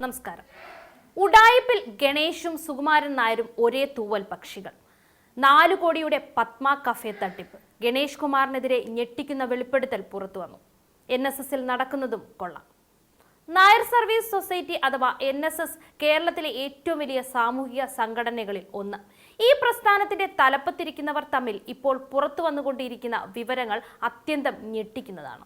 നമസ്കാരം. ഉഡായിപ്പിൽ ഗണേഷും സുകുമാരൻ നായരും ഒരേ തൂവൽ പക്ഷികൾ. 4 കോടിയുടെ പത്മ കഫേ തട്ടിപ്പ്. ഗണേഷ് കുമാറിനെതിരെ ഞെട്ടിക്കുന്ന വെളിപ്പെടുത്തൽ പുറത്തു വന്നു. NSSൽ നടക്കുന്നതും കൊള്ളാം. നായർ സർവീസ് സൊസൈറ്റി അഥവാ NSS കേരളത്തിലെ ഏറ്റവും വലിയ സാമൂഹിക സംഘടനകളിൽ ഒന്ന്. ഈ പ്രസ്ഥാനത്തിന്റെ തലപ്പത്തിരിക്കുന്നവർ തമ്മിൽ ഇപ്പോൾ പുറത്തു വന്നുകൊണ്ടിരിക്കുന്ന വിവരങ്ങൾ അത്യന്തം ഞെട്ടിക്കുന്നതാണ്.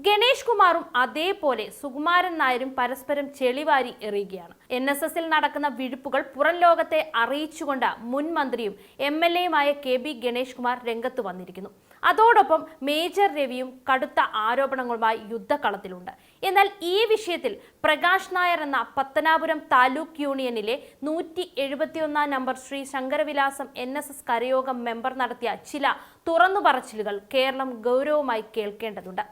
ഗണേഷ് കുമാറും അതേപോലെ സുകുമാരൻ നായരും പരസ്പരം ചെളിവാരി എറിയുകയാണ്. NSSൽ നടക്കുന്ന വിഴുപ്പുകൾ പുറം ലോകത്തെ അറിയിച്ചുകൊണ്ട് മുൻ മന്ത്രിയും MLAയുമായ KB ഗണേഷ് കുമാർ രംഗത്ത് വന്നിരിക്കുന്നു. അതോടൊപ്പം മേജർ രവിയും കടുത്ത ആരോപണങ്ങളുമായി യുദ്ധക്കളത്തിലുണ്ട്. എന്നാൽ ഈ വിഷയത്തിൽ പ്രകാശ് നായർ എന്ന പത്തനാപുരം താലൂക്ക് യൂണിയനിലെ 171 നമ്പർ ശ്രീ ശങ്കരവിലാസം NSS കരയോഗം മെമ്പർ നടത്തിയ ചില തുറന്നുപറച്ചിലുകൾ കേരളം ഗൗരവമായി കേൾക്കേണ്ടതുണ്ട്.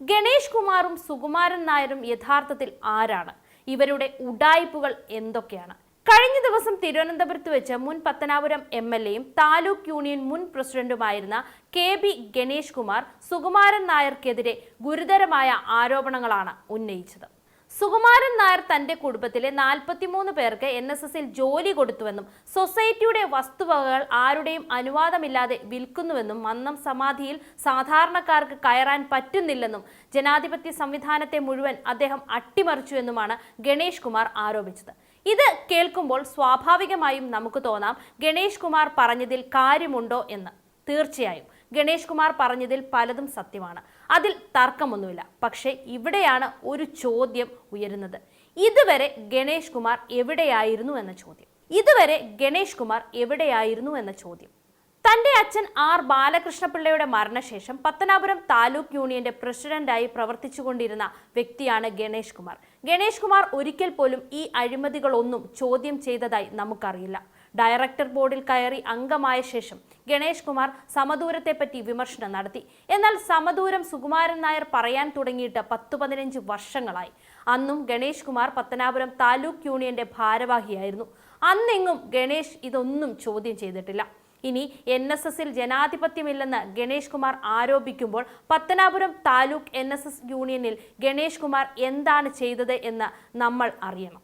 ഗണേഷ് കുമാറും സുകുമാരൻ നായരും യഥാർത്ഥത്തിൽ ആരാണ്? ഇവരുടെ ഉഡായിപ്പുകൾ എന്തൊക്കെയാണ്? കഴിഞ്ഞ ദിവസം തിരുവനന്തപുരത്ത് വെച്ച് മുൻ പത്തനാപുരം MLAയും താലൂക്ക് യൂണിയൻ മുൻ പ്രസിഡന്റുമായിരുന്ന KB ഗണേഷ് കുമാർ സുകുമാരൻ നായർക്കെതിരെ ഗുരുതരമായ ആരോപണങ്ങളാണ് ഉന്നയിച്ചത്. സുകുമാരൻ നായർ തന്റെ കുടുംബത്തിലെ 43 പേർക്ക് NSSൽ ജോലി കൊടുത്തുവെന്നും സൊസൈറ്റിയുടെ വസ്തുവകകൾ ആരുടെയും അനുവാദമില്ലാതെ വിൽക്കുന്നുവെന്നും മന്നം സമാധിയിൽ സാധാരണക്കാർക്ക് കയറാൻ പറ്റുന്നില്ലെന്നും ജനാധിപത്യ സംവിധാനത്തെ മുഴുവൻ അദ്ദേഹം അട്ടിമറിച്ചുവെന്നുമാണ് ഗണേഷ് കുമാർ ആരോപിച്ചത്. ഇത് കേൾക്കുമ്പോൾ സ്വാഭാവികമായും നമുക്ക് തോന്നാം ഗണേഷ് കുമാർ പറഞ്ഞതിൽ കാര്യമുണ്ടോ എന്ന്. തീർച്ചയായും ഗണേഷ് കുമാർ പറഞ്ഞതിൽ പലതും സത്യമാണ്, അതിൽ തർക്കമൊന്നുമില്ല. പക്ഷേ ഇവിടെയാണ് ഒരു ചോദ്യം ഉയരുന്നത്. ഇതുവരെ ഗണേഷ് കുമാർ എവിടെയായിരുന്നു എന്ന ചോദ്യം. തന്റെ അച്ഛൻ R ബാലകൃഷ്ണപിള്ളയുടെ മരണശേഷം പത്തനാപുരം താലൂക്ക് യൂണിയന്റെ പ്രസിഡന്റായി പ്രവർത്തിച്ചുകൊണ്ടിരുന്ന വ്യക്തിയാണ് ഗണേഷ് കുമാർ. ഗണേഷ് കുമാർ ഒരിക്കൽ പോലും ഈ അഴിമതികളൊന്നും ചോദ്യം ചെയ്തതായി നമുക്കറിയില്ല. ഡയറക്ടർ ബോർഡിൽ കയറി അംഗമായ ശേഷം ഗണേഷ് കുമാർ സമദൂരത്തെപ്പറ്റി വിമർശനം നടത്തി. എന്നാൽ സമദൂരം സുകുമാരൻ നായർ പറയാൻ തുടങ്ങിയിട്ട് 10-15 വർഷങ്ങളായി. അന്നും ഗണേഷ് കുമാർ പത്തനാപുരം താലൂക്ക് യൂണിയന്റെ ഭാരവാഹിയായിരുന്നു. അന്നെങ്ങും ഗണേഷ് ഇതൊന്നും ചോദ്യം ചെയ്തിട്ടില്ല. ഇനി NSSൽ ജനാധിപത്യമില്ലെന്ന് ഗണേഷ് കുമാർ ആരോപിക്കുമ്പോൾ പത്തനാപുരം താലൂക്ക് NSS യൂണിയനിൽ ഗണേഷ് കുമാർ എന്താണ് ചെയ്തത് എന്ന് നമ്മൾ അറിയണം.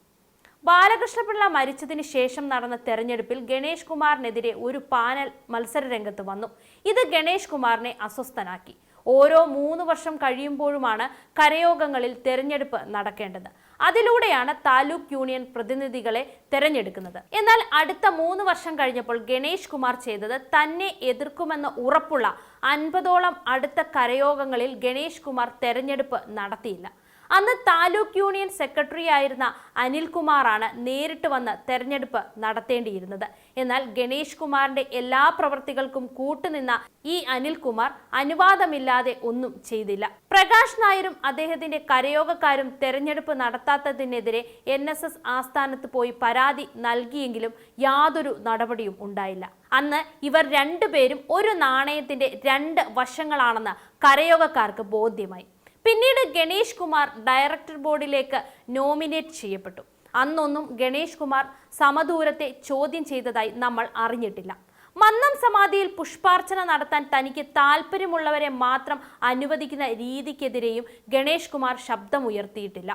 ബാലകൃഷ്ണപിള്ള മരിച്ചതിന് ശേഷം നടന്ന തെരഞ്ഞെടുപ്പിൽ ഗണേഷ് കുമാറിനെതിരെ ഒരു പാനൽ മത്സര രംഗത്ത് വന്നു. ഇത് ഗണേഷ് കുമാറിനെ അസ്വസ്ഥനാക്കി. ഓരോ 3 വർഷം കഴിയുമ്പോഴുമാണ് കരയോഗങ്ങളിൽ തെരഞ്ഞെടുപ്പ് നടക്കേണ്ടത്. അതിലൂടെയാണ് താലൂക്ക് യൂണിയൻ പ്രതിനിധികളെ തെരഞ്ഞെടുക്കുന്നത്. എന്നാൽ അടുത്ത 3 വർഷം കഴിഞ്ഞപ്പോൾ ഗണേഷ് കുമാർ ചെയ്തത് തന്നെ എതിർക്കുമെന്ന് ഉറപ്പുള്ള 50ഓളം അടുത്ത കരയോഗങ്ങളിൽ ഗണേഷ് കുമാർ തെരഞ്ഞെടുപ്പ് നടത്തിയില്ല. അന്ന് താലൂക്ക് യൂണിയൻ സെക്രട്ടറി ആയിരുന്ന അനിൽകുമാറാണ് നേരിട്ട് വന്ന് തെരഞ്ഞെടുപ്പ് നടത്തേണ്ടിയിരുന്നത്. എന്നാൽ ഗണേഷ് കുമാറിന്റെ എല്ലാ പ്രവർത്തികൾക്കും കൂട്ടുനിന്ന ഈ അനിൽകുമാർ അനുവാദമില്ലാതെ ഒന്നും ചെയ്തില്ല. പ്രകാശ് നായരും അദ്ദേഹത്തിന്റെ കരയോഗക്കാരും തെരഞ്ഞെടുപ്പ് നടത്താത്തതിനെതിരെ NSS ആസ്ഥാനത്ത് പോയി പരാതി നൽകിയെങ്കിലും യാതൊരു നടപടിയും ഉണ്ടായില്ല. അന്ന് ഇവർ രണ്ടുപേരും ഒരു നാണയത്തിന്റെ 2 വശങ്ങളാണെന്ന് കരയോഗക്കാർക്ക് ബോധ്യമായി. പിന്നീട് ഗണേഷ് കുമാർ ഡയറക്ടർ ബോർഡിലേക്ക് നോമിനേറ്റ് ചെയ്യപ്പെട്ടു. അന്നൊന്നും ഗണേഷ് കുമാർ സമദൂരത്തെ ചോദ്യം ചെയ്തതായി നമ്മൾ അറിഞ്ഞിട്ടില്ല. മന്നം സമാധിയിൽ പുഷ്പാർച്ചന നടത്താൻ തനിക്ക് താല്പര്യമുള്ളവരെ മാത്രം അനുവദിക്കുന്ന രീതിക്കെതിരെയും ഗണേഷ് കുമാർ ശബ്ദമുയർത്തിയിട്ടില്ല.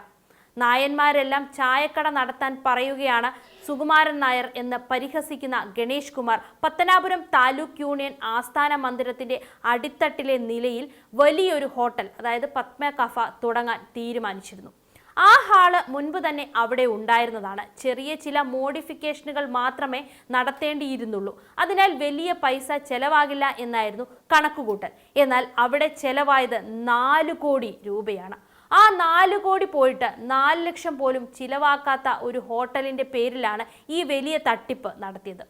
നായന്മാരെല്ലാം ചായക്കട നടത്താൻ പറയുകയാണ് സുകുമാരൻ നായർ എന്ന് പരിഹസിക്കുന്ന ഗണേഷ് കുമാർ പത്തനാപുരം താലൂക്ക് യൂണിയൻ ആസ്ഥാന മന്ദിരത്തിന്റെ അടിത്തട്ടിലെ നിലയിൽ വലിയൊരു ഹോട്ടൽ, അതായത് പത്മ കഫ തുടങ്ങാൻ തീരുമാനിച്ചിരുന്നു. ആ ഹാള് മുൻപ് തന്നെ അവിടെ ഉണ്ടായിരുന്നതാണ്. ചെറിയ ചില മോഡിഫിക്കേഷനുകൾ മാത്രമേ നടത്തേണ്ടിയിരുന്നുള്ളൂ. അതിനാൽ വലിയ പൈസ ചെലവാകില്ല എന്നായിരുന്നു കണക്കുകൂട്ടൽ. എന്നാൽ അവിടെ ചെലവായത് 4 കോടി രൂപയാണ്. ആ 4 കോടി പോയിട്ട് 4 ലക്ഷം പോലും ചിലവാക്കാത്ത ഒരു ഹോട്ടലിന്റെ പേരിലാണ് ഈ വലിയ തട്ടിപ്പ് നടത്തിയത്.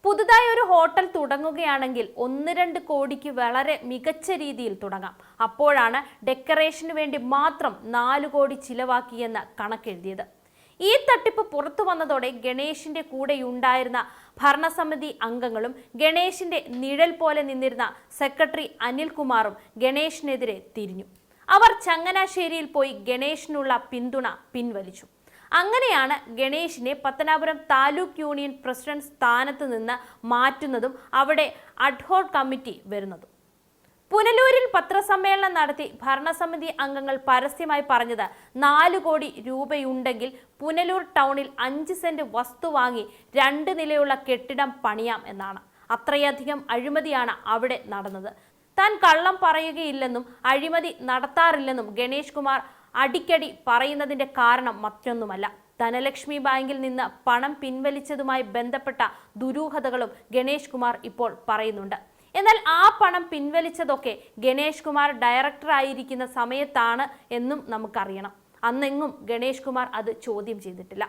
പുതുതായി ഒരു ഹോട്ടൽ തുടങ്ങുകയാണെങ്കിൽ 1-2 കോടിക്ക് വളരെ മികച്ച രീതിയിൽ തുടങ്ങാം. അപ്പോഴാണ് ഡെക്കറേഷന് വേണ്ടി മാത്രം 4 കോടി ചിലവാക്കിയെന്ന് കണക്കെഴുതിയത്. ഈ തട്ടിപ്പ് പുറത്തു വന്നതോടെ ഗണേഷിന്റെ കൂടെയുണ്ടായിരുന്ന ഭരണസമിതി അംഗങ്ങളും ഗണേഷിന്റെ നിഴൽ പോലെ നിന്നിരുന്ന സെക്രട്ടറി അനിൽകുമാറും ഗണേഷിനെതിരെ തിരിഞ്ഞു. അവർ ചങ്ങനാശ്ശേരിയിൽ പോയി ഗണേഷിനുള്ള പിന്തുണ പിൻവലിച്ചു. അങ്ങനെയാണ് ഗണേഷിനെ പത്തനാപുരം താലൂക്ക് യൂണിയൻ പ്രസിഡന്റ് സ്ഥാനത്ത് നിന്ന് മാറ്റുന്നതും അവിടെ അഡ്ഹോക് കമ്മിറ്റി വരുന്നതും. പുനലൂരിൽ പത്രസമ്മേളനം നടത്തി ഭരണസമിതി അംഗങ്ങൾ പരസ്യമായി പറഞ്ഞത് 4 കോടി രൂപയുണ്ടെങ്കിൽ പുനലൂർ ടൗണിൽ 5 സെന്റ് വസ്തു വാങ്ങി 2 നിലയുള്ള കെട്ടിടം പണിയാം എന്നാണ്. അത്രയധികം അഴിമതിയാണ് അവിടെ നടന്നത്. താൻ കള്ളം പറയുകയില്ലെന്നും അഴിമതി നടത്താറില്ലെന്നും ഗണേഷ് കുമാർ അടിക്കടി പറയുന്നതിന്റെ കാരണം മറ്റൊന്നുമല്ല. ധനലക്ഷ്മി ബാങ്കിൽ നിന്ന് പണം പിൻവലിച്ചതുമായി ബന്ധപ്പെട്ട ദുരൂഹതകളും ഗണേഷ് കുമാർ ഇപ്പോൾ പറയുന്നുണ്ട്. എന്നാൽ ആ പണം പിൻവലിച്ചതൊക്കെ ഗണേഷ് കുമാർ ഡയറക്ടർ ആയിരിക്കുന്ന സമയത്താണ് എന്നും നമുക്കറിയണം. അന്നെങ്ങും ഗണേഷ് കുമാർ അത് ചോദ്യം ചെയ്തിട്ടില്ല.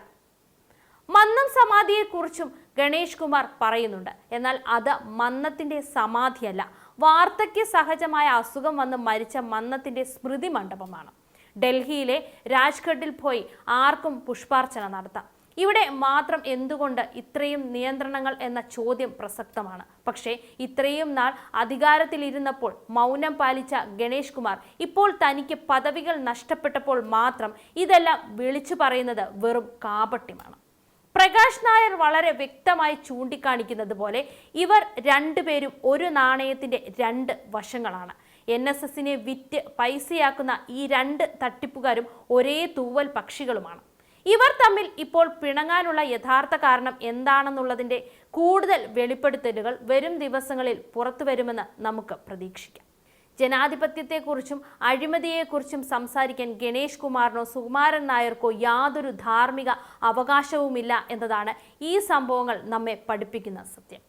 മന്നം സമാധിയെക്കുറിച്ചും ഗണേഷ് കുമാർ പറയുന്നുണ്ട്. എന്നാൽ അത് മന്നത്തിന്റെ സമാധിയല്ല, വാർദ്ധക്യ സഹജമായ അസുഖം വന്ന് മരിച്ച മന്നത്തിന്റെ സ്മൃതി മണ്ഡപമാണ്. ഡൽഹിയിലെ രാജ്ഘട്ടിൽ പോയി ആർക്കും പുഷ്പാർച്ചന നടത്താം. ഇവിടെ മാത്രം എന്തുകൊണ്ട് ഇത്രയും നിയന്ത്രണങ്ങൾ എന്ന ചോദ്യം പ്രസക്തമാണ്. പക്ഷേ ഇത്രയും നാൾ അധികാരത്തിലിരുന്നപ്പോൾ മൗനം പാലിച്ച ഗണേഷ് കുമാർ ഇപ്പോൾ തനിക്ക് പദവികൾ നഷ്ടപ്പെട്ടപ്പോൾ മാത്രം ഇതെല്ലാം വിളിച്ചു പറയുന്നത് വെറും കാപട്യമാണ്. പ്രകാശ് നായർ വളരെ വ്യക്തമായി ചൂണ്ടിക്കാണിക്കുന്നത് പോലെ ഇവർ രണ്ടുപേരും ഒരു നാണയത്തിന്റെ 2 വശങ്ങളാണ്. NSSനെ വിറ്റ് പൈസയാക്കുന്ന ഈ 2 തട്ടിപ്പുകാരും ഒരേ തൂവൽ പക്ഷികളുമാണ്. ഇവർ തമ്മിൽ ഇപ്പോൾ പിണങ്ങാനുള്ള യഥാർത്ഥ കാരണം എന്താണെന്നുള്ളതിന്റെ കൂടുതൽ വെളിപ്പെടുത്തലുകൾ വരും ദിവസങ്ങളിൽ പുറത്തു വരുമെന്ന് നമുക്ക് പ്രതീക്ഷിക്കാം. ജനാധിപത്യത്തെക്കുറിച്ചും അഴിമതിയെക്കുറിച്ചും സംസാരിക്കാൻ ഗണേഷ് കുമാറിനോ സുകുമാരൻ നായർക്കോ യാതൊരു ധാർമ്മിക അവകാശവുമില്ല എന്നതാണ് ഈ സംഭവങ്ങൾ നമ്മെ പഠിപ്പിക്കുന്ന സത്യം.